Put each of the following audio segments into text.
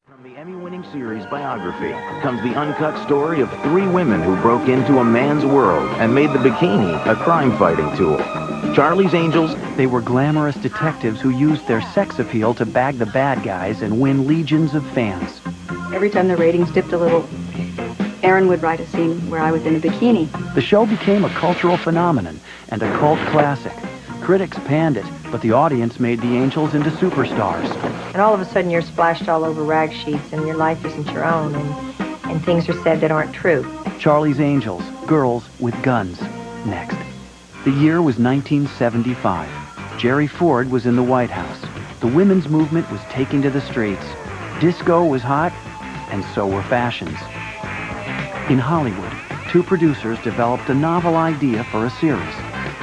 From the Emmy-winning series Biography comes the uncut story of three women who broke into a man's world and made the bikini a crime-fighting tool. Charlie's Angels. They were glamorous detectives who used their sex appeal to bag the bad guys and win legions of fans. Every time the ratings dipped a little, Aaron would write a scene where I was in a bikini. The show became a cultural phenomenon and a cult classic. Critics panned it, but the audience made the Angels into superstars. And all of a sudden you're splashed all over rag sheets and your life isn't your own and things are said that aren't true. Charlie's Angels, Girls with Guns. Next. The year was 1975. Jerry Ford was in the White House. The women's movement was taking to the streets. Disco was hot, and so were fashions. In Hollywood, two producers developed a novel idea for a series,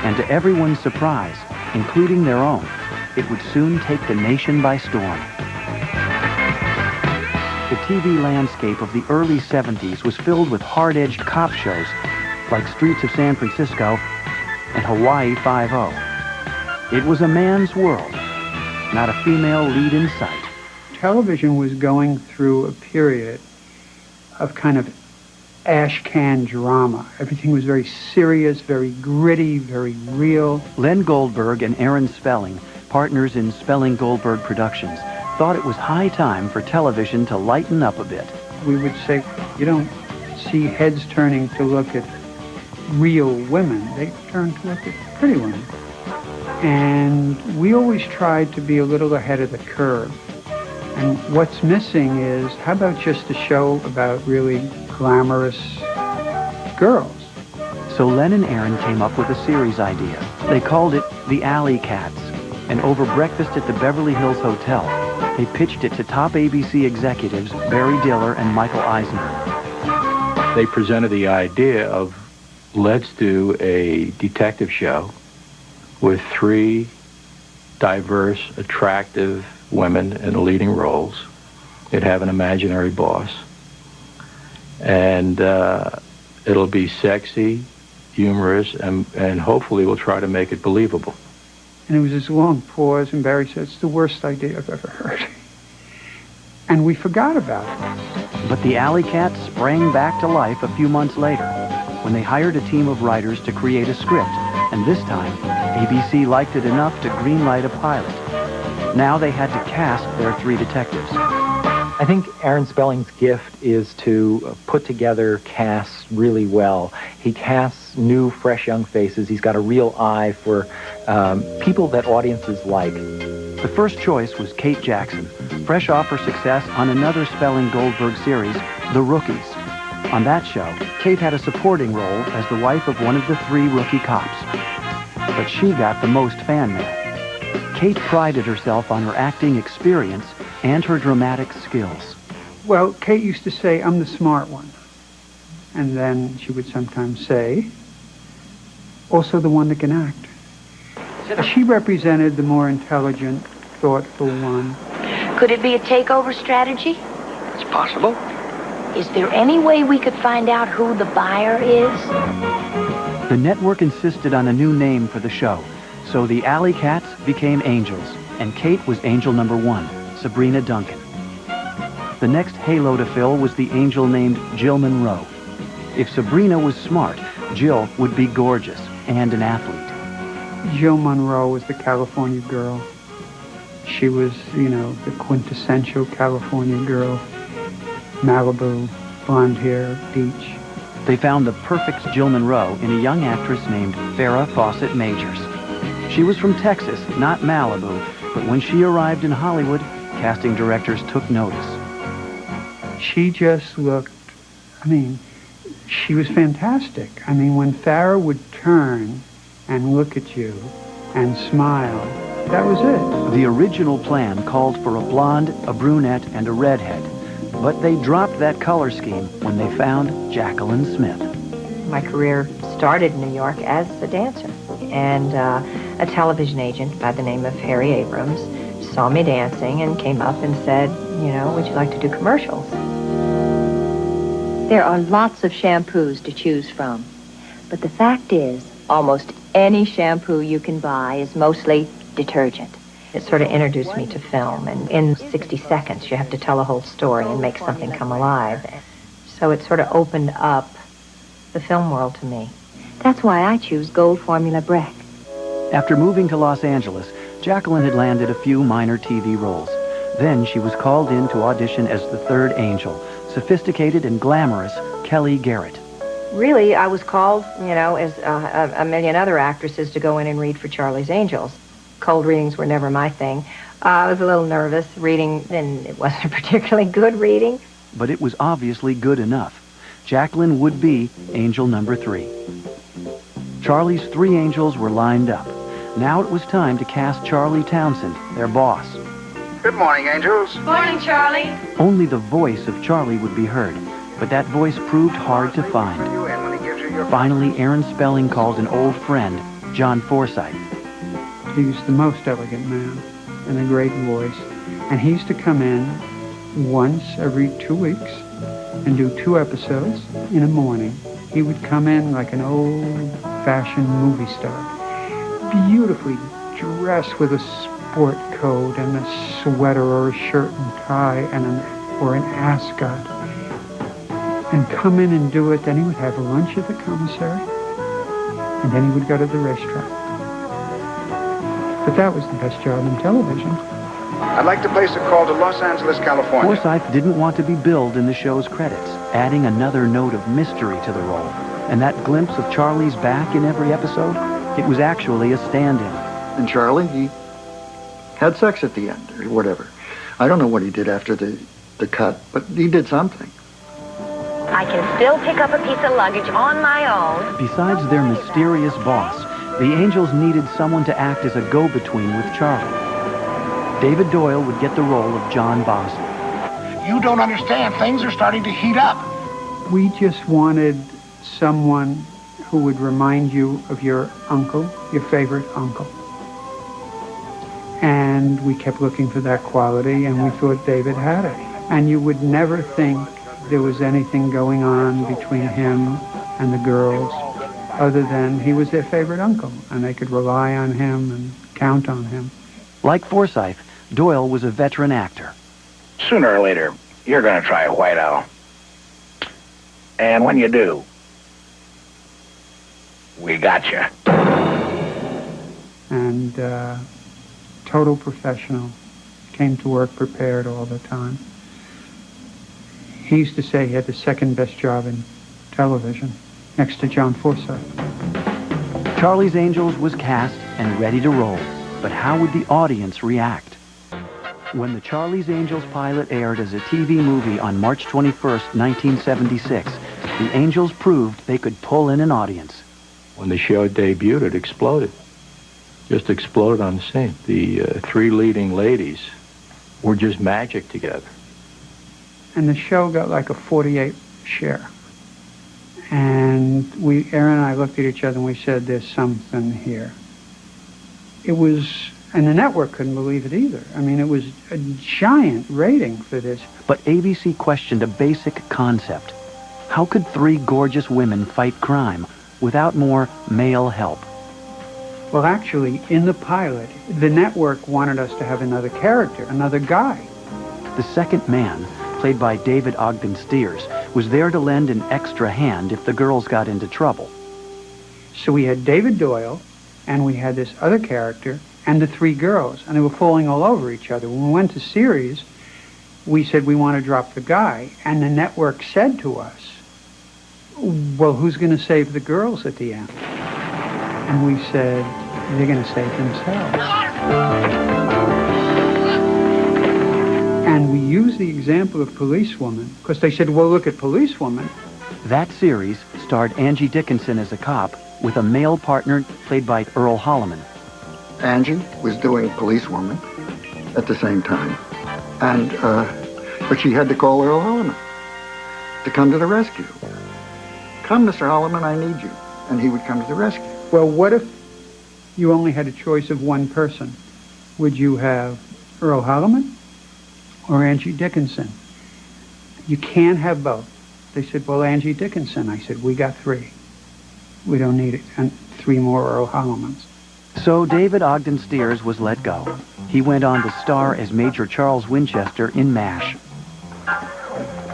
and to everyone's surprise, including their own, it would soon take the nation by storm. The TV landscape of the early 70s was filled with hard-edged cop shows like Streets of San Francisco and Hawaii Five-0. It was a man's world, not a female lead in sight. Television was going through a period of kind of ash can drama. Everything was very serious, very gritty, very real. Len Goldberg and Aaron Spelling, partners in Spelling Goldberg Productions, thought it was high time for television to lighten up a bit. We would say, you don't see heads turning to look at real women. They turn to look at pretty women. And we always tried to be a little ahead of the curve. And what's missing is, how about just a show about really glamorous girls? So Len and Aaron came up with a series idea. They called it The Alley Cats. And over breakfast at the Beverly Hills Hotel, they pitched it to top ABC executives Barry Diller and Michael Eisner. They presented the idea of, let's do a detective show with three diverse, attractive women in the leading roles. They'd have an imaginary boss. And it'll be sexy, humorous, and hopefully we'll try to make it believable. And there was this long pause, and Barry said, it's the worst idea I've ever heard. And we forgot about it. But the Alley Cats sprang back to life a few months later when they hired a team of writers to create a script. And this time, ABC liked it enough to greenlight a pilot. Now they had to cast their three detectives. I think Aaron Spelling's gift is to put together casts really well. He casts new, fresh, young faces. He's got a real eye for people that audiences like. The first choice was Kate Jackson, fresh off her success on another Spelling Goldberg series, The Rookies. On that show, Kate had a supporting role as the wife of one of the three rookie cops. But she got the most fan mail. Kate prided herself on her acting experience and her dramatic skills. Well, Kate used to say, I'm the smart one. And then she would sometimes say, also the one that can act. She represented the more intelligent, thoughtful one. Could it be a takeover strategy? It's possible. Is there any way we could find out who the buyer is? The network insisted on a new name for the show, so the Alley Cats became Angels, and Kate was Angel number 1. Sabrina Duncan. The next halo to fill was the angel named Jill Monroe. If Sabrina was smart, Jill would be gorgeous and an athlete. Jill Monroe was the California girl. She was, the quintessential California girl. Malibu, blonde hair, beach. They found the perfect Jill Monroe in a young actress named Farrah Fawcett Majors. She was from Texas, not Malibu, but when she arrived in Hollywood, casting directors took notice. She just looked, she was fantastic. When Farrah would turn and look at you and smile, that was it. The original plan called for a blonde, a brunette, and a redhead, but they dropped that color scheme when they found Jacqueline Smith. My career started in New York as a dancer, and a television agent by the name of Harry Abrams saw me dancing and came up and said, would you like to do commercials? There are lots of shampoos to choose from, but the fact is, almost any shampoo you can buy is mostly detergent. It sort of introduced me to film, and in 60 seconds you have to tell a whole story and make something come alive. So it sort of opened up the film world to me. That's why I choose Gold Formula Breck. After moving to Los Angeles, Jacqueline had landed a few minor TV roles. Then she was called in to audition as the third angel, sophisticated and glamorous Kelly Garrett. Really, I was called, as a million other actresses, to go in and read for Charlie's Angels. Cold readings were never my thing. I was a little nervous reading, and it wasn't a particularly good reading. But it was obviously good enough. Jacqueline would be angel number 3. Charlie's 3 angels were lined up. Now it was time to cast Charlie Townsend, their boss. Good morning, angels. Morning, Charlie. Only the voice of Charlie would be heard, but that voice proved hard to find. Finally, Aaron Spelling calls an old friend, John Forsythe. He's the most elegant man and a great voice. And he used to come in once every 2 weeks and do 2 episodes in the morning. He would come in like an old-fashioned movie star, beautifully dressed with a sport coat and a sweater or a shirt and tie or an ascot, and come in and do it. Then he would have lunch at the commissary, and then he would go to the racetrack. But that was the best job in television. I'd like to place a call to Los Angeles, California. Forsythe didn't want to be billed in the show's credits, adding another note of mystery to the role. And that glimpse of Charlie's back in every episode, it was actually a stand-in. And Charlie, he had sex at the end, or whatever. I don't know what he did after the cut, but he did something. I can still pick up a piece of luggage on my own. Besides their mysterious boss, the Angels needed someone to act as a go-between with Charlie. David Doyle would get the role of John Bosley. You don't understand. Things are starting to heat up. We just wanted someone who would remind you of your uncle, your favorite uncle. And we kept looking for that quality, and we thought David had it. And you would never think there was anything going on between him and the girls other than he was their favorite uncle, and they could rely on him and count on him. Like Forsythe, Doyle was a veteran actor. Sooner or later, you're going to try a White Owl. And when you do, we got you. And total professional, came to work prepared all the time. He used to say he had the second best job in television, next to John Forsythe. Charlie's Angels was cast and ready to roll, but how would the audience react? When the Charlie's Angels pilot aired as a TV movie on March 21st, 1976, the Angels proved they could pull in an audience. When the show debuted, it exploded. Just exploded on the scene. The 3 leading ladies were just magic together. And the show got like a 48 share. And Aaron and I looked at each other and we said, there's something here. It was, and the network couldn't believe it either. I mean, it was a giant rating for this. But ABC questioned a basic concept. How could 3 gorgeous women fight crime without more male help? Well, actually, in the pilot, the network wanted us to have another character, another guy. The second man, played by David Ogden Stiers, was there to lend an extra hand if the girls got into trouble. So we had David Doyle, and we had this other character, and the 3 girls, and they were falling all over each other. When we went to series, we said we want to drop the guy, and the network said to us, well, who's going to save the girls at the end? And we said, they're going to save themselves. And we used the example of Policewoman, because they said, well, look at Policewoman. That series starred Angie Dickinson as a cop with a male partner played by Earl Holliman. Angie was doing Policewoman at the same time. And, but she had to call Earl Holliman to come to the rescue. Come, Mr. Holliman, I need you. And he would come to the rescue. Well, what if you only had a choice of one person? Would you have Earl Holliman or Angie Dickinson? You can't have both. They said, well, Angie Dickinson. I said, we got 3. We don't need it. And 3 more Earl Hollimans. So David Ogden Stiers was let go. He went on to star as Major Charles Winchester in MASH.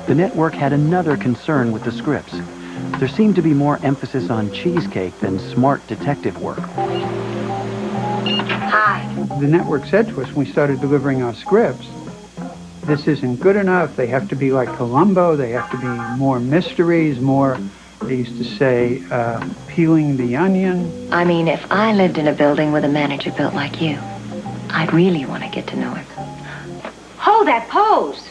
The network had another concern with the scripts. There seemed to be more emphasis on cheesecake than smart detective work. Hi. The network said to us when we started delivering our scripts, this isn't good enough. They have to be like Columbo. They have to be more mysteries, more, they used to say, peeling the onion. I mean, if I lived in a building with a manager built like you, I'd really want to get to know him. Hold that pose!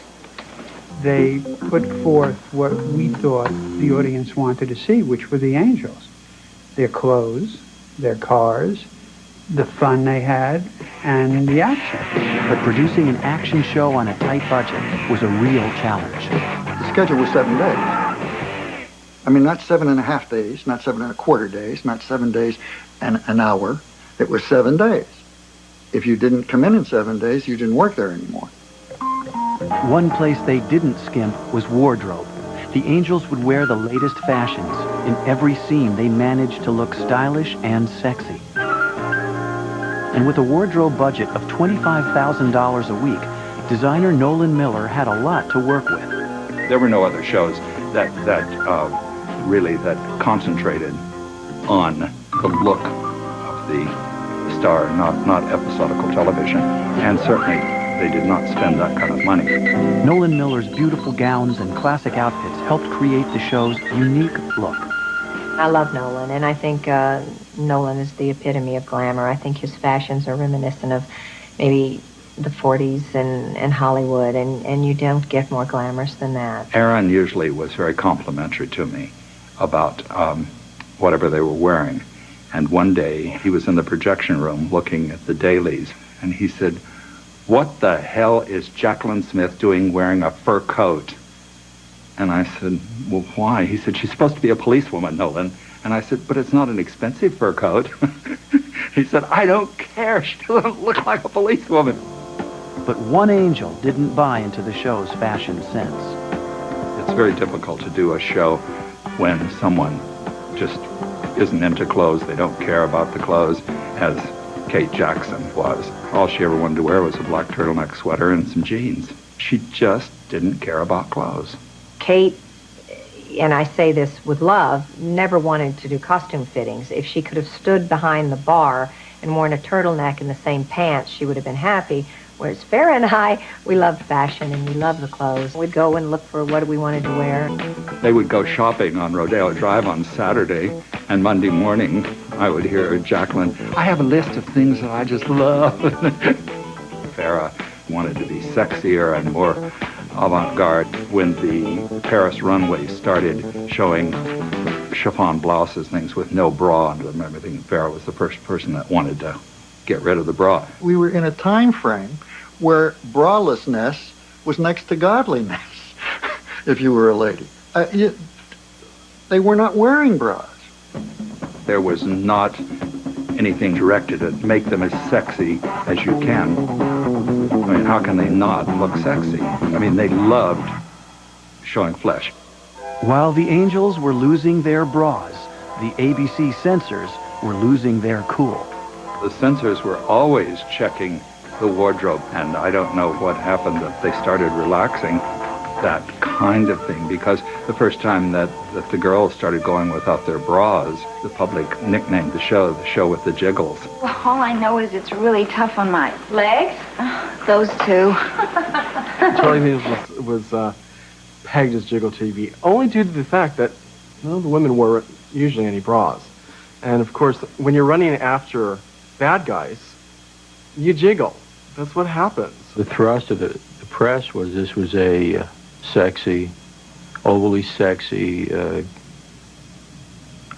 They put forth what we thought the audience wanted to see, which were the angels. Their clothes, their cars, the fun they had, and the action. But producing an action show on a tight budget was a real challenge. The schedule was 7 days. I mean, not 7.5 days, not 7.25 days, not 7 days and an hour. It was 7 days. If you didn't come in 7 days, you didn't work there anymore. One place they didn't skimp was wardrobe. The angels would wear the latest fashions. In every scene, they managed to look stylish and sexy. And with a wardrobe budget of $25,000 a week, designer Nolan Miller had a lot to work with. There were no other shows that really concentrated on the look of the star, not episodical television, and certainly they did not spend that kind of money. Nolan Miller's beautiful gowns and classic outfits helped create the show's unique look. I love Nolan, and I think Nolan is the epitome of glamour. I think his fashions are reminiscent of maybe the 40s and Hollywood, and you don't get more glamorous than that. Aaron usually was very complimentary to me about whatever they were wearing. And one day he was in the projection room looking at the dailies, and he said, "What the hell is Jacqueline Smith doing wearing a fur coat?" And I said, "Well, why?" He said, "She's supposed to be a policewoman, Nolan." And I said, "But it's not an expensive fur coat." He said, "I don't care. She doesn't look like a policewoman." But one angel didn't buy into the show's fashion sense. It's very difficult to do a show when someone just isn't into clothes. They don't care about the clothes, as Kate Jackson was. All she ever wanted to wear was a black turtleneck sweater and some jeans. She just didn't care about clothes. Kate, and I say this with love, never wanted to do costume fittings. If she could have stood behind the bar and worn a turtleneck and the same pants, she would have been happy. Whereas Farrah and I, we loved fashion and we loved the clothes. We'd go and look for what we wanted to wear. They would go shopping on Rodeo Drive on Saturday, and Monday morning I would hear Jacqueline, "I have a list of things that I just love." Farrah wanted to be sexier and more avant-garde. When the Paris runway started showing chiffon blouses, things with no bra under them, everything, Farrah was the first person that wanted to get rid of the bra. We were in a time frame where bralessness was next to godliness, if you were a lady. They were not wearing bras. There was not anything directed to make them as sexy as you can. I mean, how can they not look sexy? I mean, they loved showing flesh. While the angels were losing their bras, the ABC censors were losing their cool. The censors were always checking the wardrobe, and I don't know what happened that they started relaxing that kind of thing, because the first time that the girls started going without their bras, the public nicknamed the show with the jiggles. Well, all I know is it's really tough on my legs. Those two. Charlie Angels was pegged as Jiggle TV only due to the fact that the women weren't usually any bras. And of course, when you're running after bad guys, you jiggle. That's what happens. The thrust of the press was this was a sexy, overly sexy,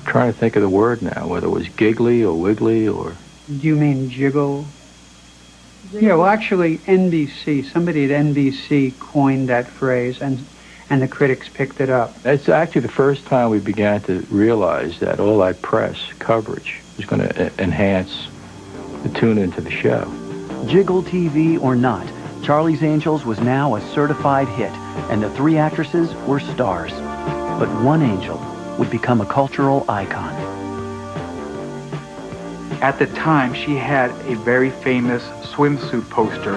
trying to think of the word now, whether it was giggly or wiggly or... Do you mean jiggle? Yeah, well, actually, NBC, somebody at NBC coined that phrase, and the critics picked it up. It's actually the first time we began to realize that all that press coverage was going to enhance the tune into the show. Jiggle TV or not, Charlie's Angels was now a certified hit, and the three actresses were stars. But one angel would become a cultural icon. At the time, she had a very famous swimsuit poster.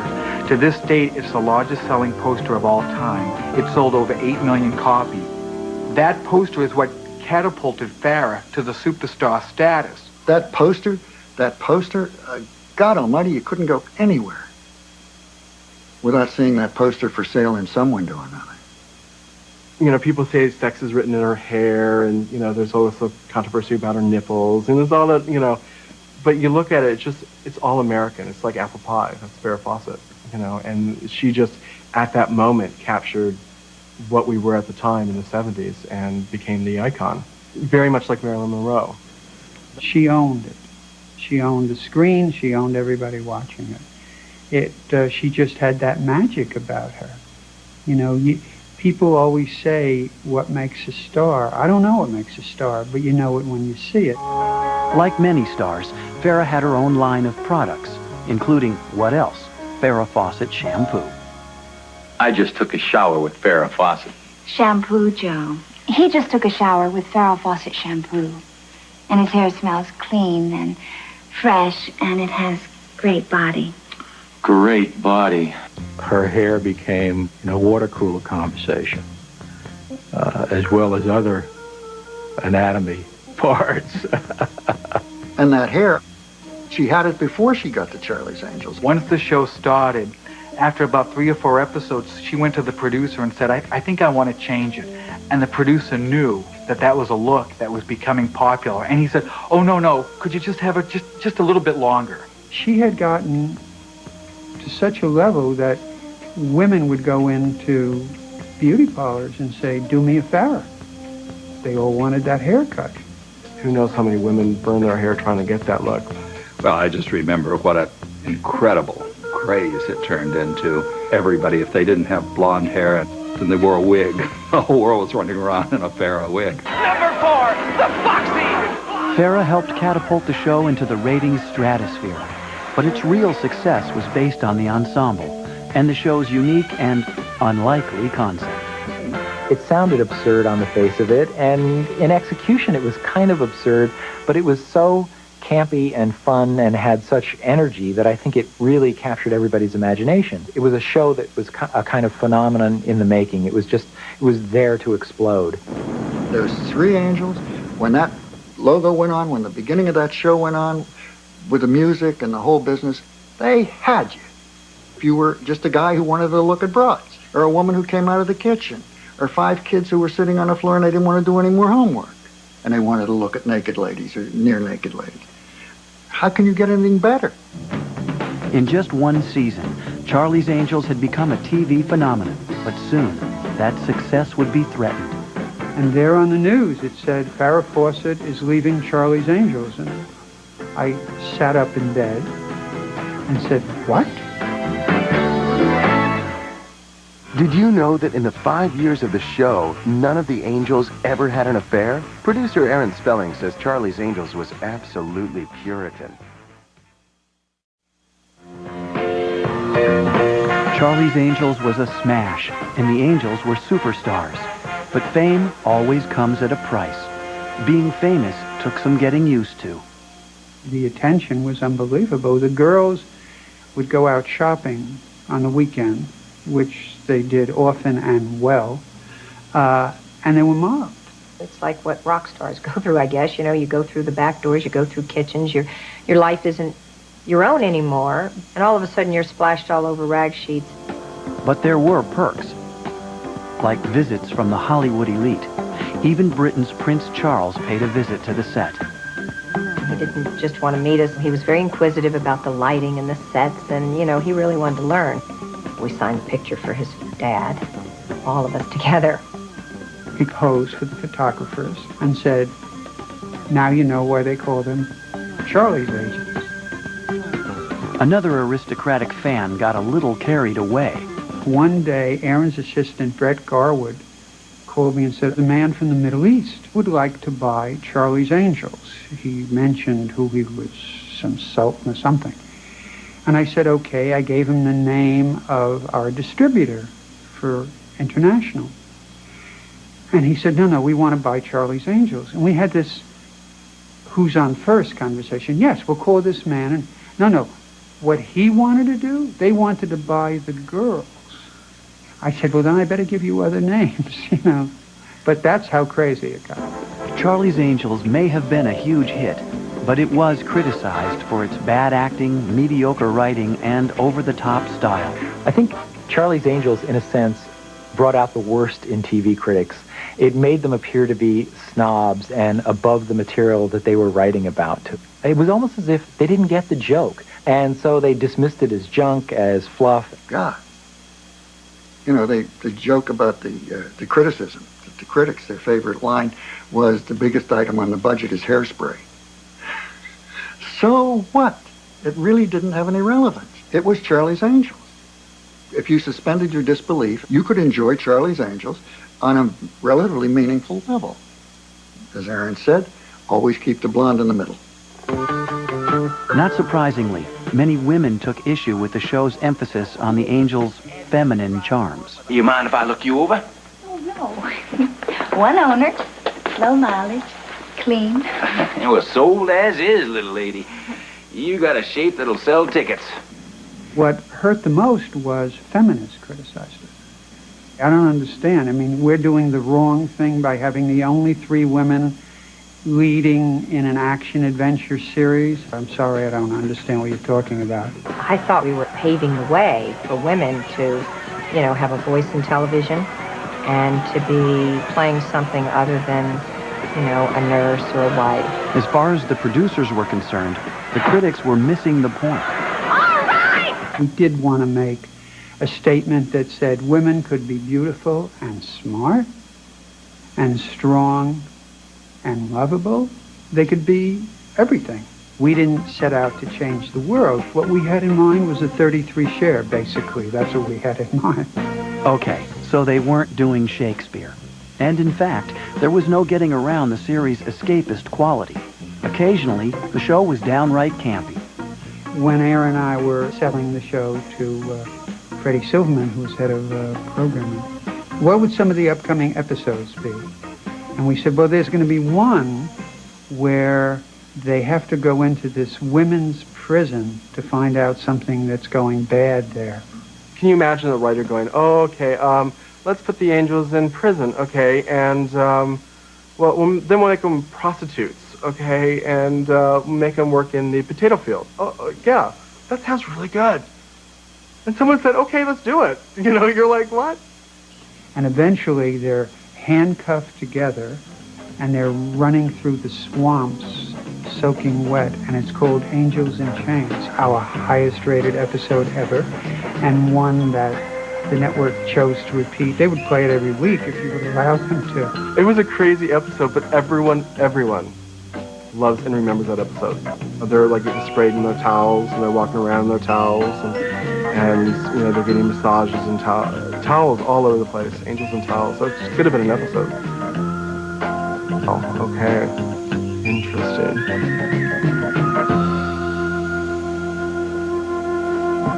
To this date, it's the largest selling poster of all time. It sold over 8 million copies. That poster is what catapulted Farrah to the superstar status. That poster, God almighty, you couldn't go anywhere without seeing that poster for sale in some window or another. You know, people say sex is written in her hair, and, you know, there's also controversy about her nipples, and there's all that, you know. But you look at it, it's all American. It's like apple pie. That's Farrah Fawcett, you know. And she just, at that moment, captured what we were at the time in the 70s and became the icon. Very much like Marilyn Monroe. She owned it. She owned the screen. She owned everybody watching it. She just had that magic about her. You know, people always say, what makes a star? I don't know what makes a star, but you know it when you see it. Like many stars, Farrah had her own line of products, including, what else? Farrah Fawcett shampoo. I just took a shower with Farrah Fawcett. Shampoo, Joe. He just took a shower with Farrah Fawcett shampoo. And his hair smells clean and fresh, and it has great body. Great body. Her hair became, you know, water cooler conversation, as well as other anatomy parts. And that hair, she had it before she got to Charlie's Angels. Once the show started, after about 3 or 4 episodes, she went to the producer and said, I think I want to change it. And the producer knew that that was a look that was becoming popular. And he said, oh, no, could you just have it just a little bit longer? She had gotten to such a level that women would go into beauty parlors and say, do me a Farrah. They all wanted that haircut. Who knows how many women burn their hair trying to get that look. Well, I just remember what an incredible craze it turned into. Everybody, if they didn't have blonde hair and they wore a wig, the whole world was running around in a Farrah wig. Number 4, the Foxy! Farrah helped catapult the show into the ratings stratosphere, but its real success was based on the ensemble and the show's unique and unlikely concept. It sounded absurd on the face of it, and in execution it was kind of absurd, but it was so campy and fun and had such energy that I think it really captured everybody's imagination. It was a show that was a kind of phenomenon in the making. It was there to explode. There's 3 Angels. When that logo went on, when the beginning of that show went on, with the music and the whole business, they had you. If you were just a guy who wanted to look at broads, or a woman who came out of the kitchen, or 5 kids who were sitting on the floor and they didn't want to do any more homework, and they wanted to look at naked ladies or near naked ladies. How can you get anything better? In just 1 season, Charlie's Angels had become a TV phenomenon, but soon that success would be threatened. And there on the news it said, Farrah Fawcett is leaving Charlie's Angels. And I sat up in bed and said, what? Did you know that in the 5 years of the show, none of the Angels ever had an affair? Producer Aaron Spelling says Charlie's Angels was absolutely Puritan. Charlie's Angels was a smash, and the Angels were superstars. But fame always comes at a price. Being famous took some getting used to. The attention was unbelievable. The girls would go out shopping on the weekend, which they did often and well, and they were mobbed. It's like what rock stars go through, I guess. You know, you go through the back doors, you go through kitchens, your life isn't your own anymore, and all of a sudden you're splashed all over rag sheets. But there were perks, like visits from the Hollywood elite. Even Britain's Prince Charles paid a visit to the set. He didn't just want to meet us. He was very inquisitive about the lighting and the sets, and, you know, he really wanted to learn. We signed a picture for his dad, all of us together. He posed for the photographers and said, now you know why they called him Charlie's Angels. Another aristocratic fan got a little carried away. One day, Aaron's assistant, Brett Garwood, called me and said, a man from the Middle East would like to buy Charlie's Angels. He mentioned who he was, some sultan or something. And I said, okay. I gave him the name of our distributor for international. And he said, no, we want to buy Charlie's Angels. And we had this who's on first conversation. Yes, we'll call this man. And no. What he wanted to do, they wanted to buy the girls. I said, well, then I better give you other names, you know. But that's how crazy it got. Charlie's Angels may have been a huge hit, but it was criticized for its bad acting, mediocre writing, and over-the-top style. I think Charlie's Angels, in a sense, brought out the worst in TV critics. It made them appear to be snobs and above the material that they were writing about. It was almost as if they didn't get the joke, and so they dismissed it as junk, as fluff. God. You know, the joke about the criticism, the critics, their favorite line was the biggest item on the budget is hairspray. So what? It really didn't have any relevance. It was Charlie's Angels. If you suspended your disbelief, you could enjoy Charlie's Angels on a relatively meaningful level. As Aaron said, always keep the blonde in the middle. Not surprisingly, many women took issue with the show's emphasis on the Angels' feminine charms. You mind if I look you over? Oh, no. One owner, low mileage, clean. It was sold as is, little lady. You got a shape that'll sell tickets. What hurt the most was feminists criticized it. I don't understand. I mean, we're doing the wrong thing by having the only 3 women leading in an action-adventure series. I'm sorry, I don't understand what you're talking about. I thought we were paving the way for women to, you know, have a voice in television and to be playing something other than, you know, a nurse or a wife. As far as the producers were concerned, the critics were missing the point. We did want to make a statement that said women could be beautiful and smart and strong and lovable. They could be everything. We didn't set out to change the world. What we had in mind was a 33 share, basically. That's what we had in mind. Okay, so they weren't doing Shakespeare. And in fact, there was no getting around the series' escapist quality. Occasionally, the show was downright campy. When Aaron and I were selling the show to Freddie Silverman, who was head of programming, what would some of the upcoming episodes be? And we said, well, there's going to be one where they have to go into this women's prison to find out something that's going bad there. Can you imagine the writer going, oh, okay, let's put the Angels in prison, okay, and, then we'll make them prostitutes. Okay, and make them work in the potato field. Oh, yeah, that sounds really good. And someone said, okay, let's do it. You know, you're like, what? And eventually they're handcuffed together and they're running through the swamps, soaking wet, and it's called Angels in Chains, our highest rated episode ever, and one that the network chose to repeat. They would play it every week if you would allow them to. It was a crazy episode, but everyone loves and remembers that episode. They're like getting sprayed in their towels, and they're walking around in their towels, and you know, they're getting massages and towels all over the place, angels and towels. So it could have been an episode. Oh, okay. Interesting.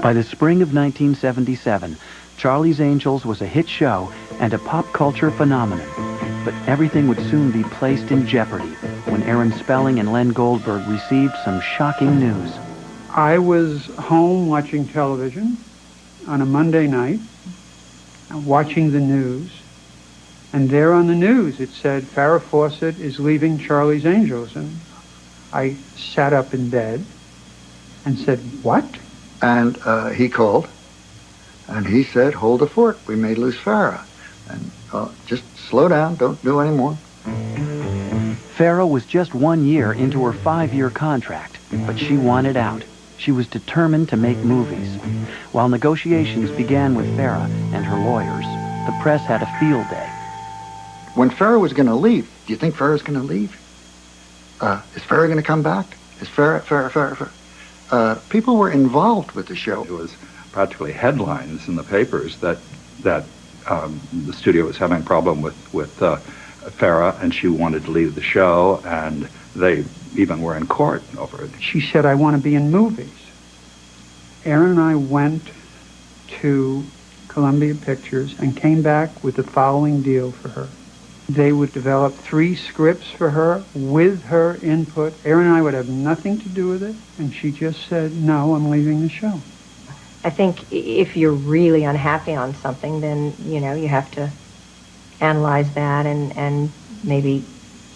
By the spring of 1977, Charlie's Angels was a hit show and a pop culture phenomenon. But everything would soon be placed in jeopardy when Aaron Spelling and Len Goldberg received some shocking news. I was home watching television on a Monday night, watching the news, and there on the news it said Farrah Fawcett is leaving Charlie's Angels. And I sat up in bed and said, what? And he called, and he said, hold the fort, we may lose Farrah. And just slow down, don't do any more. Farrah was just 1 year into her 5-year contract, but she wanted out. She was determined to make movies. While negotiations began with Farrah and her lawyers, the press had a field day. When Farrah was going to leave, do you think Farrah's going to leave? Is Farrah going to come back? Is Farrah? People were involved with the show. It was practically headlines in the papers that the studio was having a problem with Farrah, and she wanted to leave the show, and they even were in court over it. She said, I want to be in movies. Aaron and I went to Columbia Pictures and came back with the following deal for her. They would develop 3 scripts for her with her input. Aaron and I would have nothing to do with it, and she just said, no, I'm leaving the show. I think if you're really unhappy on something, then, you know, you have to analyze that and maybe,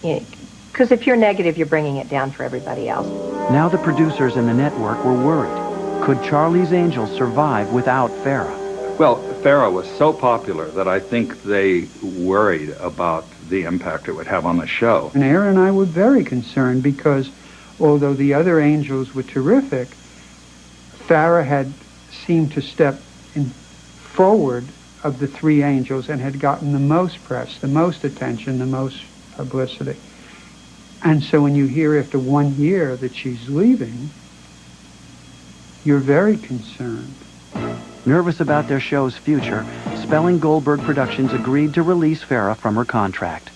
because if you're negative, you're bringing it down for everybody else. Now the producers and the network were worried. Could Charlie's Angels survive without Farrah? Well, Farrah was so popular that I think they worried about the impact it would have on the show. And Aaron and I were very concerned because although the other angels were terrific, Farrah had seemed to step in forward of the 3 angels and had gotten the most press, the most attention, the most publicity. And so when you hear after 1 year that she's leaving, you're very concerned. Nervous about their show's future, Spelling Goldberg Productions agreed to release Farrah from her contract.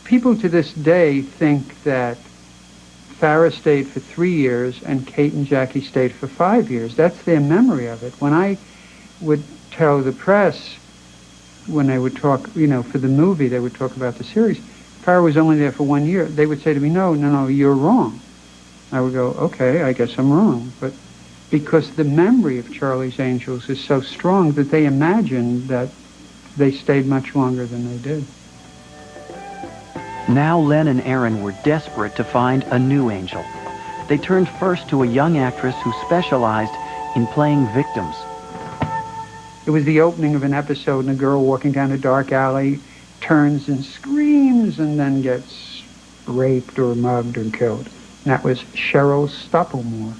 People to this day think that Farrah stayed for 3 years and Kate and Jackie stayed for 5 years. That's their memory of it. When I would tell the press, when they would talk, you know, for the movie, they would talk about the series, Farrah was only there for 1 year. They would say to me, no, you're wrong. I would go, okay, I guess I'm wrong. But because the memory of Charlie's Angels is so strong that they imagined that they stayed much longer than they did. Now Len and Aaron were desperate to find a new angel. They turned first to a young actress who specialized in playing victims. It was the opening of an episode, and a girl walking down a dark alley turns and screams and then gets raped or mugged or killed. And that was Cheryl Stoppelmoor.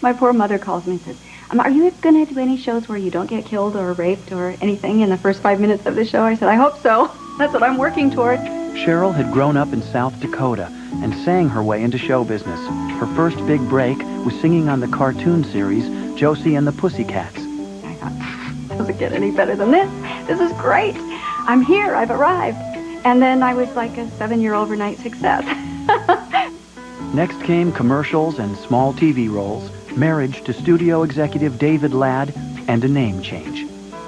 My poor mother calls me and says, are you going to do any shows where you don't get killed or raped or anything in the first 5 minutes of the show? I said, I hope so. That's what I'm working toward. Cheryl had grown up in South Dakota and sang her way into show business. Her first big break was singing on the cartoon series Josie and the Pussycats. I thought, doesn't get any better than this. This is great. I'm here. I've arrived. And then I was like a 7-year overnight success. Next came commercials and small TV roles, marriage to studio executive David Ladd, and a name change.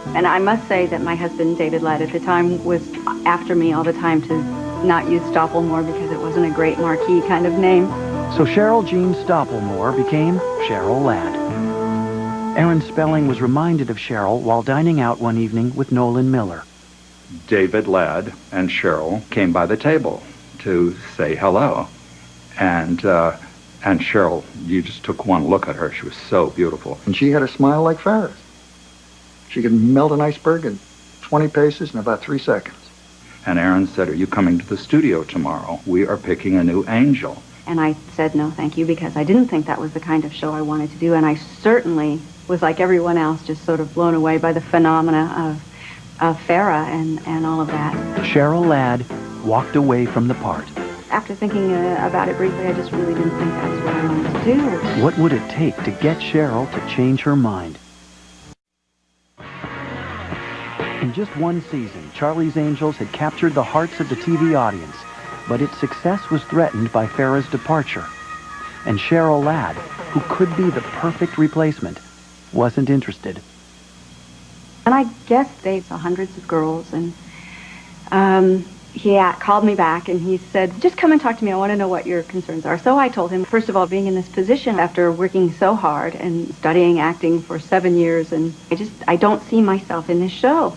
And I must say that my husband, David Ladd, at the time was after me all the time to not use Stoppelmoor because it wasn't a great marquee kind of name. So Cheryl Jean Stoppelmoor became Cheryl Ladd. Aaron Spelling was reminded of Cheryl while dining out one evening with Nolan Miller. David Ladd and Cheryl came by the table to say hello. And Cheryl, you just took one look at her. She was so beautiful. And she had a smile like Farrah's. She could melt an iceberg in 20 paces in about 3 seconds. And Aaron said, are you coming to the studio tomorrow? We are picking a new angel. And I said no, thank you, because I didn't think that was the kind of show I wanted to do. And I certainly was, like everyone else, just sort of blown away by the phenomena of Farrah and all of that. Cheryl Ladd walked away from the part. After thinking about it briefly, I just really didn't think that's what I wanted to do. What would it take to get Cheryl to change her mind? In just one season, Charlie's Angels had captured the hearts of the TV audience, but its success was threatened by Farrah's departure. And Cheryl Ladd, who could be the perfect replacement, wasn't interested. And I guess they saw hundreds of girls, and he called me back and he said, just come and talk to me. I want to know what your concerns are. So I told him, first of all, being in this position after working so hard and studying acting for 7 years, and I don't see myself in this show.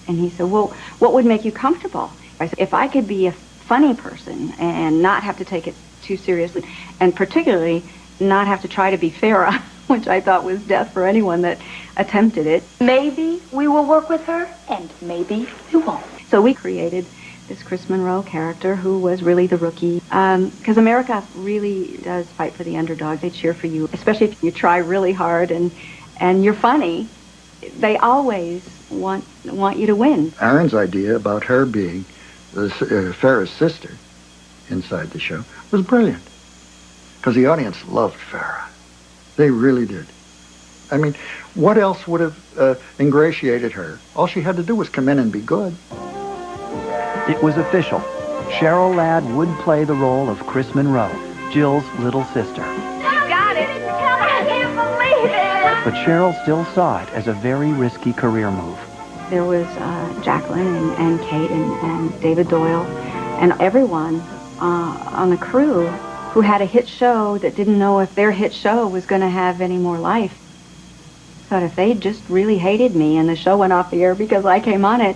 And he said, well, what would make you comfortable? I said, if I could be a funny person and not have to take it too seriously, and particularly not have to try to be Farrah, which I thought was death for anyone that attempted it. Maybe we will work with her, and maybe we won't. So we created this Chris Monroe character who was really the rookie. Because America really does fight for the underdog. They cheer for you, especially if you try really hard and you're funny. They always want you to win. Aaron's idea about her being Farrah's sister inside the show was brilliant. Because the audience loved Farrah. They really did. I mean, what else would have ingratiated her? All she had to do was come in and be good. It was official. Cheryl Ladd would play the role of Chris Monroe, Jill's little sister. You got it! I can't believe it! But Cheryl still saw it as a very risky career move. There was Jacqueline and Kate and David Doyle and everyone on the crew who had a hit show that didn't know if their hit show was going to have any more life. Thought if they just really hated me and the show went off the air because I came on it,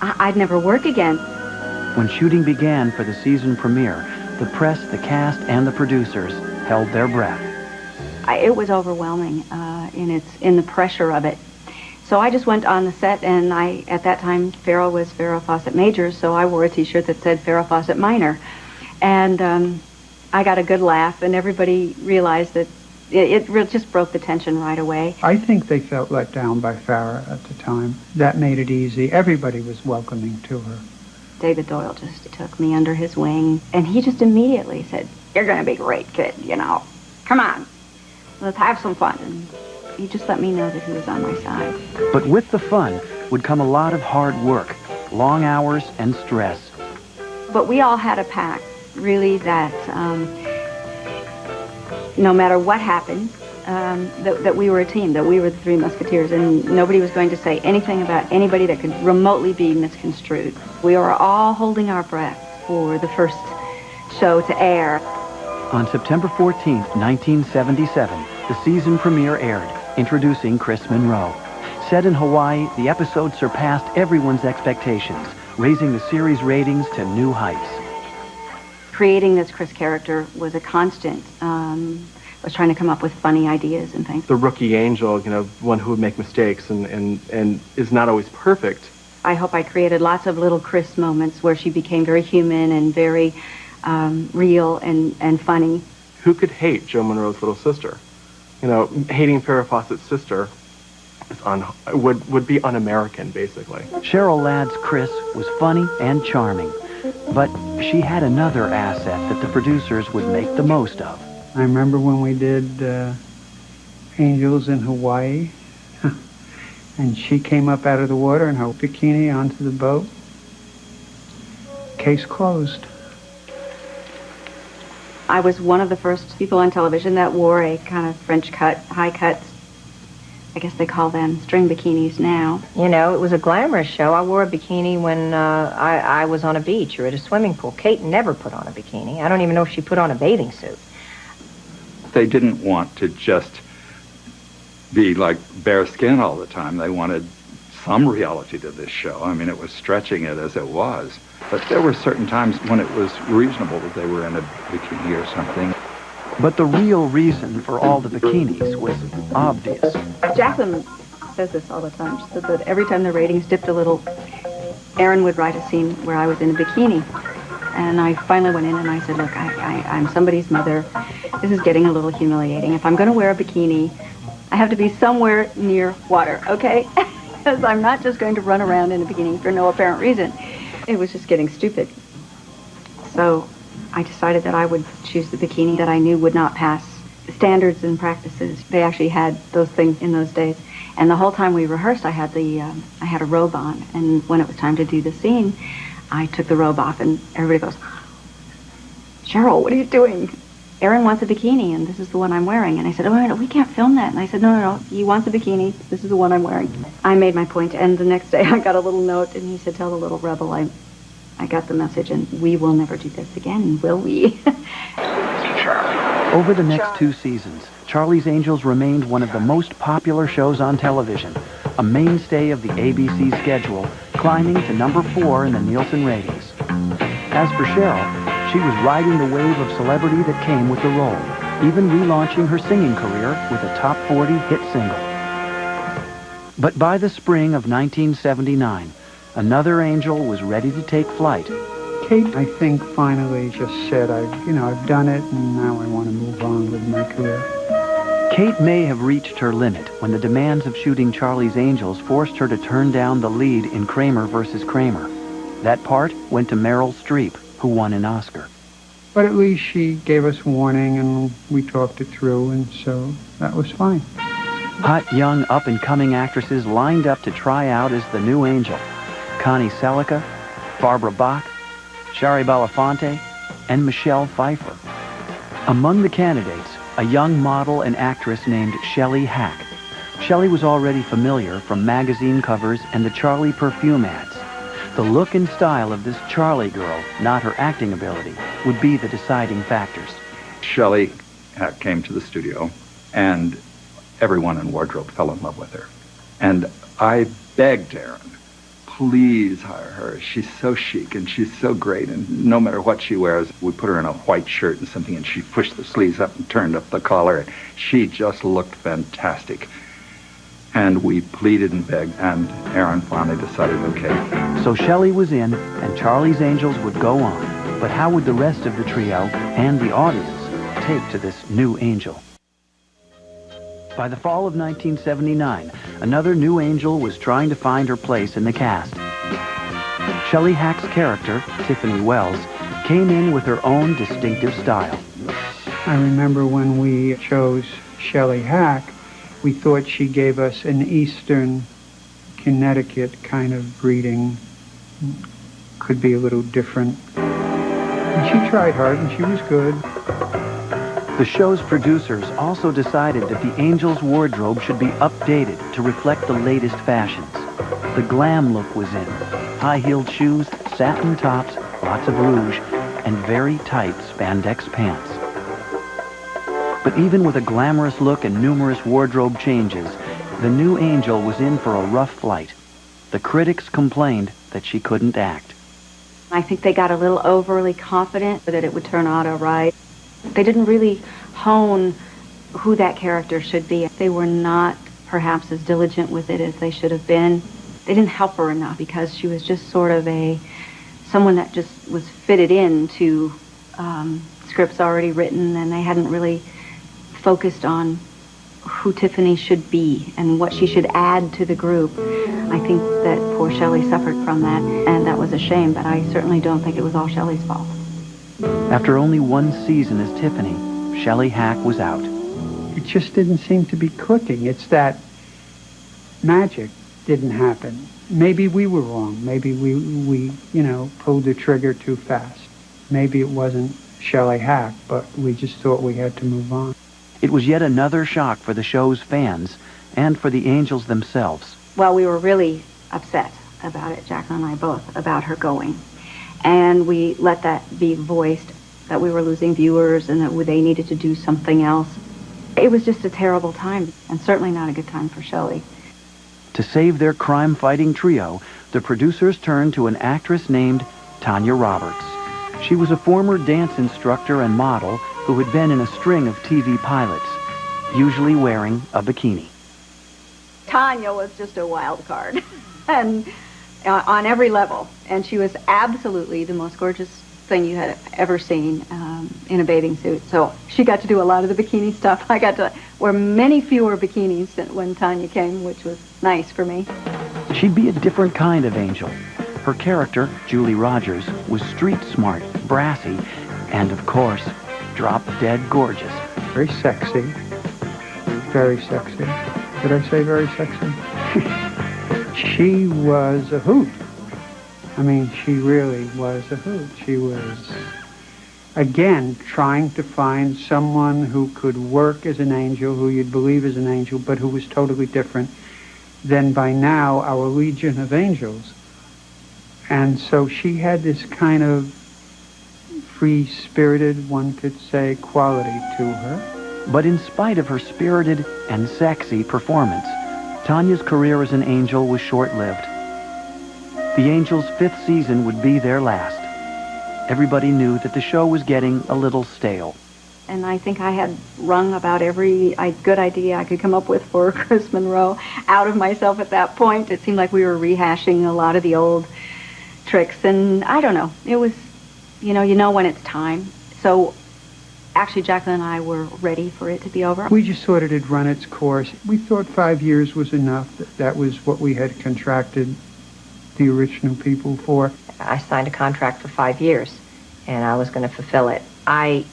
I'd never work again. When shooting began for the season premiere, the press, the cast, and the producers held their breath. It was overwhelming in the pressure of it. So I just went on the set, and at that time, Farrah was Farrah Fawcett Major, so I wore a T-shirt that said Farrah Fawcett Minor. And I got a good laugh, and everybody realized that it just broke the tension right away. I think they felt let down by Farrah at the time. That made it easy. Everybody was welcoming to her. David Doyle just took me under his wing, and he just immediately said, "You're going to be great, kid, you know. Come on, let's have some fun." And he just let me know that he was on my side. But with the fun would come a lot of hard work, long hours, and stress. But we all had a pact, really, that no matter what happened, that we were a team, that we were the Three Musketeers, and nobody was going to say anything about anybody that could remotely be misconstrued. We were all holding our breath for the first show to air. On September 14th, 1977, the season premiere aired, introducing Chris Monroe. Set in Hawaii, the episode surpassed everyone's expectations, raising the series ratings to new heights. Creating this Chris character was a constant. I was trying to come up with funny ideas and things. The rookie angel, you know, one who would make mistakes and is not always perfect. I hope I created lots of little Chris moments where she became very human and very real and funny. Who could hate Joe Monroe's little sister? You know, hating Farrah Fawcett's sister is would be un-American, basically. Cheryl Ladd's Chris was funny and charming, but she had another asset that the producers would make the most of. I remember when we did Angels in Hawaii, and she came up out of the water in her bikini onto the boat. Case closed. I was one of the first people on television that wore a kind of French cut, high cut, I guess they call them string bikinis now. You know, it was a glamorous show. I wore a bikini when I was on a beach or at a swimming pool. Kate never put on a bikini. I don't even know if she put on a bathing suit. They didn't want to just be like bare skin all the time. They wanted some reality to this show. I mean, it was stretching it as it was. But there were certain times when it was reasonable that they were in a bikini or something. But the real reason for all the bikinis was obvious. Jacqueline says this all the time. She said that every time the ratings dipped a little, Aaron would write a scene where I was in a bikini. And I finally went in and I said, look, I'm somebody's mother. This is getting a little humiliating. If I'm going to wear a bikini, I have to be somewhere near water, okay? Because I'm not just going to run around in a bikini for no apparent reason. It was just getting stupid. So I decided that I would choose the bikini that I knew would not pass standards and practices. They actually had those things in those days. And the whole time we rehearsed, I had a robe on. And when it was time to do the scene, I took the robe off, and everybody goes, Cheryl, what are you doing? Aaron wants a bikini, and this is the one I'm wearing. And I said, oh, no, we can't film that. And I said, no, he wants a bikini. This is the one I'm wearing. I made my point, and the next day I got a little note, and he said, tell the little rebel I got the message, and we will never do this again, will we? Over the next 2 seasons, Charlie's Angels remained one of the most popular shows on television, a mainstay of the ABC schedule, climbing to number 4 in the Nielsen ratings. As for Cheryl, she was riding the wave of celebrity that came with the role, even relaunching her singing career with a top 40 hit single. But by the spring of 1979, another angel was ready to take flight. Kate, I think, finally just said, I've done it, and now I want to move on with my career. Kate may have reached her limit when the demands of shooting Charlie's Angels forced her to turn down the lead in Kramer vs. Kramer. That part went to Meryl Streep, who won an Oscar. But at least she gave us warning, and we talked it through, and so that was fine. Hot, young, up-and-coming actresses lined up to try out as the new angel. Connie Selica, Barbara Bach, Shari Belafonte, and Michelle Pfeiffer. Among the candidates, a young model and actress named Shelley Hack. Shelley was already familiar from magazine covers and the Charlie perfume ads. The look and style of this Charlie girl, not her acting ability, would be the deciding factors. Shelley came to the studio, and everyone in wardrobe fell in love with her. And I begged Aaron, please hire her. She's so chic and she's so great, and no matter what she wears, we put her in a white shirt and something, and she pushed the sleeves up and turned up the collar, and she just looked fantastic. And we pleaded and begged, and Aaron finally decided, okay. So Shelley was in, and Charlie's Angels would go on. But how would the rest of the trio and the audience take to this new angel? By the fall of 1979, another new angel was trying to find her place in the cast. Shelley Hack's character, Tiffany Wells, came in with her own distinctive style. I remember when we chose Shelley Hack, we thought she gave us an Eastern Connecticut kind of breeding. Could be a little different. And she tried hard and she was good. The show's producers also decided that the Angels' wardrobe should be updated to reflect the latest fashions. The glam look was in. High-heeled shoes, satin tops, lots of rouge, and very tight spandex pants. But even with a glamorous look and numerous wardrobe changes, the new Angel was in for a rough flight. The critics complained that she couldn't act. I think they got a little overly confident that it would turn out all right. They didn't really hone who that character should be. They were not perhaps as diligent with it as they should have been. They didn't help her enough because she was just sort of someone that just was fitted into scripts already written, and they hadn't really focused on who Tiffany should be and what she should add to the group. I think that poor Shelley suffered from that, and that was a shame, but I certainly don't think it was all Shelley's fault. After only one season as Tiffany, Shelley Hack was out. It just didn't seem to be clicking. It's that magic didn't happen. Maybe we were wrong. Maybe we pulled the trigger too fast. Maybe it wasn't Shelley Hack, but we just thought we had to move on. It was yet another shock for the show's fans and for the Angels themselves. Well, we were really upset about it, Jacqueline and I both, about her going. And we let that be voiced, that we were losing viewers and that they needed to do something else. It was just a terrible time, and certainly not a good time for Shelley. To save their crime-fighting trio, the producers turned to an actress named Tanya Roberts. She was a former dance instructor and model who had been in a string of TV pilots, usually wearing a bikini. Tanya was just a wild card, and on every level. And she was absolutely the most gorgeous thing you had ever seen in a bathing suit. So she got to do a lot of the bikini stuff. I got to wear many fewer bikinis than when Tanya came, which was nice for me. She'd be a different kind of angel. Her character, Julie Rogers, was street smart, brassy, and of course, drop-dead gorgeous. Very sexy. Very sexy. Did I say very sexy? She was a hoot. I mean, she really was a hoot. She was, again, trying to find someone who could work as an angel, who you'd believe is an angel, but who was totally different than by now our Legion of Angels. And so she had this kind of free-spirited, one could say, quality to her. But in spite of her spirited and sexy performance, Tanya's career as an angel was short-lived. The Angels' 5th season would be their last. Everybody knew that the show was getting a little stale. And I think I had wrung about every good idea I could come up with for Chris Monroe out of myself at that point. It seemed like we were rehashing a lot of the old tricks, and I don't know. It was, you know when it's time. So actually, Jacqueline and I were ready for it to be over. We just thought it had run its course. We thought 5 years was enough. That was what we had contracted the original people for. I signed a contract for 5 years, and I was going to fulfill it. I,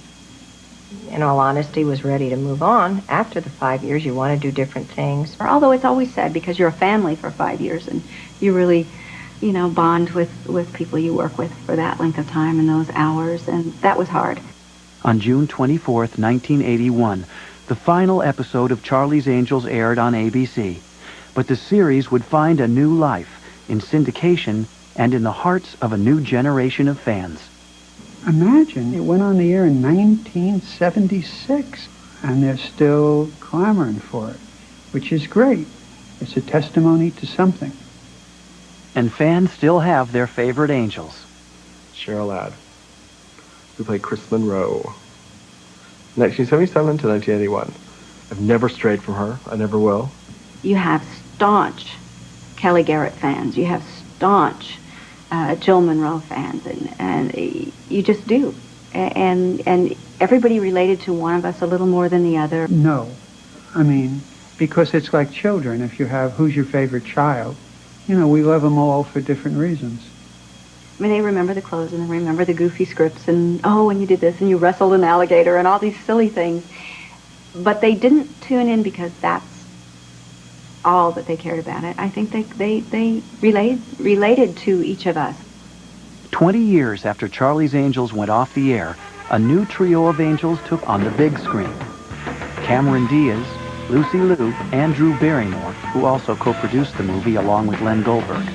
in all honesty, was ready to move on. After the 5 years, you want to do different things. Although it's always said, because you're a family for 5 years, and you really, bond with people you work with for that length of time and those hours, and that was hard. On June 24th, 1981, The final episode of Charlie's Angels aired on ABC, but the series would find a new life in syndication and in the hearts of a new generation of fans. Imagine, it went on the air in 1976, and they're still clamoring for it, which is great. It's a testimony to something. And fans still have their favorite angels. Cheryl Ladd, who played Chris Monroe. 1977 to 1981. I've never strayed from her. I never will. You have staunch Kelly Garrett fans. You have staunch Jill Monroe fans, and you just do. And everybody related to one of us a little more than the other. No. I mean, because it's like children. If you have, who's your favorite child? You know, we love them all for different reasons. I mean, they remember the clothes and they remember the goofy scripts and, oh, and you did this and you wrestled an alligator and all these silly things. But they didn't tune in because that's all that they cared about it. I think they related to each of us. 20 years after Charlie's Angels went off the air, a new trio of angels took on the big screen. Cameron Diaz, Lucy Liu, and Drew Barrymore, who also co-produced the movie along with Len Goldberg.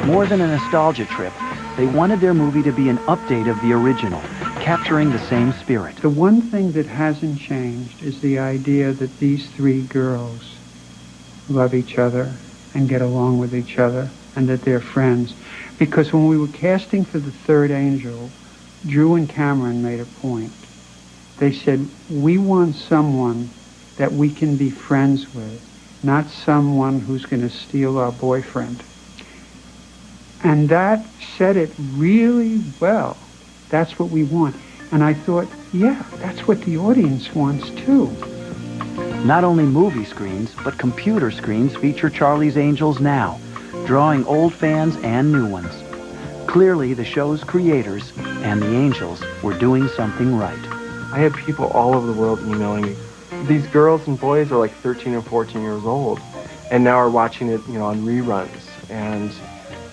More than a nostalgia trip, they wanted their movie to be an update of the original, capturing the same spirit. The one thing that hasn't changed is the idea that these three girls love each other and get along with each other and that they're friends. Because when we were casting for the third angel, Drew and Cameron made a point. They said, we want someone that we can be friends with, not someone who's going to steal our boyfriend. And that said it really well. That's what we want. And I thought, yeah, that's what the audience wants too. Not only movie screens, but computer screens feature Charlie's Angels now, drawing old fans and new ones. Clearly, the show's creators and the Angels were doing something right. I had people all over the world emailing me. These girls and boys are like 13 and 14 years old, and now are watching it, on reruns. And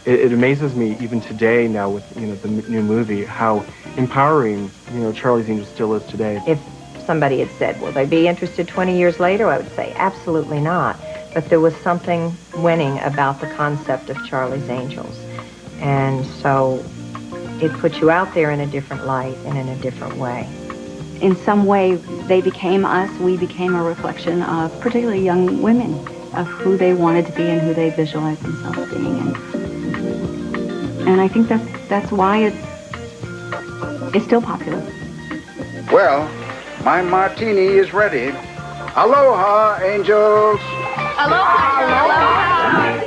it amazes me even today now with, the new movie, how empowering, Charlie's Angels still is today. If somebody had said, will they be interested 20 years later, I would say absolutely not. But there was something winning about the concept of Charlie's Angels. And so it put you out there in a different light and in a different way. In some way, they became us. We became a reflection of particularly young women, of who they wanted to be and who they visualized themselves being. And I think that's why it's still popular. Well, my martini is ready. Aloha, angels. Aloha. Aloha.